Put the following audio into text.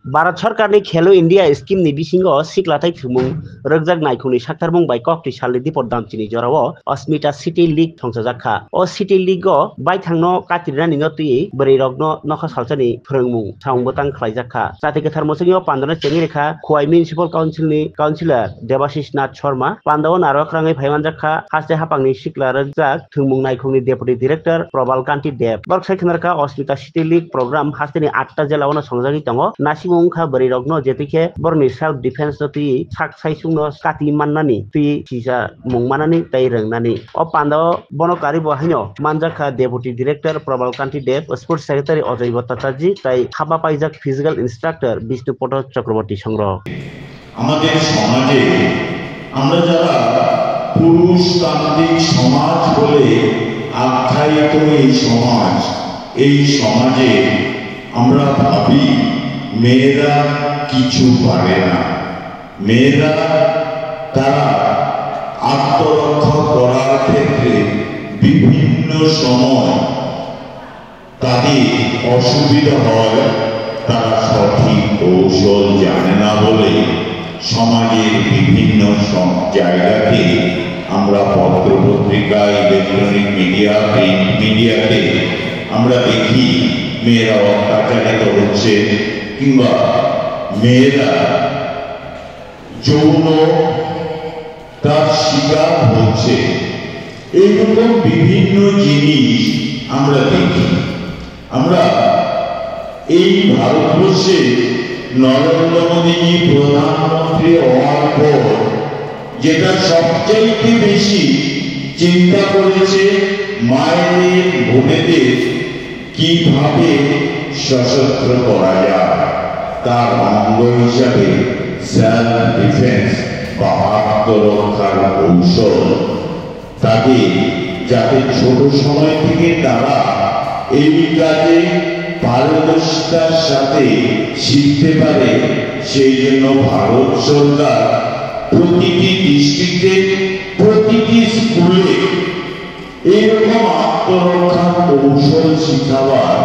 भारत सरकारनि खेलो India scheme नि बिसिङाव सिख्लाथाय थुमुं रोगजाक नायखुनि साक्तारमुं बाय कक्ति सालनि दिपर दामचिनि जराव अस्मिता सिटी लीग थंसाजाखा अ सिटी लीग बाय थांनो कातिरना निनो तुई बोरै रगनो नखा सालसानि फोरोंमुं साउंबोतां खलायजाखा जाति गोथार मोसोंगियाव पान्दना चेंनि रेखा खुवाई म्युनिसिपल काउन्सिलनि काउन्सिलर देबाशिष नाथ शर्मा पान्दाव नारख्राङै फायमानजाखा हास्ते हापांनि सिख्ला रोगजाक थुमुं नायखुनि डेपुटी डाइरेक्टर प्रबाल कान्ति देव बर्क साइखनारखा अस्मिता सिटी लीग प्रोग्राम हास्तेनि 8टा जिल्लायावनो संजागि दङ नासिमुं खा बोरै रगनो जेतिखे बरनि सेल्फ डिफेंस तुई साक साइसुंनो काति माननानि तुई सिसा मुंमानानि ताई रोंनानि अ पान्दाव बनकारी बहाइनो मानजाखा डेपुटी डाइरेक्टर प्रबाल कान्ति देव स्पोर्ट्स सेक्रेटारि अजय भट्टाचार्य ताई खाबा पाइजाक फिजिकल इंस्ट्राक्टर विष्णुपद चक्रवर्ती संग्रह আমাদের সমাজে আমরা যারা পুরুষতান্ত্রিক সমাজ বলে আখ্যায়িত এই সমাজে আমরা ভাবি মেয়েরা কিছু পারে না, মেয়েরা তারা আত্মরক্ষা করার ক্ষেত্রে বিভিন্ন সময় তাদের অসুবিধা হয়, তারা সঠিক কৌশল জানে না বলে সমাজের বিভিন্ন জায়গাতে আমরা পত্র পত্রিকা, ইলেকট্রনিক মিডিয়া, প্রিন্ট মিডিয়াতে আমরা দেখি মেয়েরা অত্যাচারিত হচ্ছে কিংবা মেয়েরা যৌন তার শিকার হচ্ছে। এইরকম বিভিন্ন জিনিস আমরা দেখি। আমরা এই ভারতবর্ষে নরেন্দ্র মোদী প্রধানমন্ত্রী হওয়ার পর যেটা সবচাইতে বেশি চিন্তা করেছে মায়েদের, বোনেদের কিভাবে সশস্ত্র করা যায়, তার অঙ্গ হিসাবে সেলফ ডিফেন্স বা আত্মরক্ষার কৌশল, তাকে যাতে ছোট সময় থেকে তারা এই কাজে পারদর্শিতার সাথে শিখতে পারে, সেই জন্য ভারত সরকার প্রতিটি ডিস্ট্রিক্টে, প্রতিটি স্কুলে এরকম আত্মরক্ষার কৌশল শিখাবার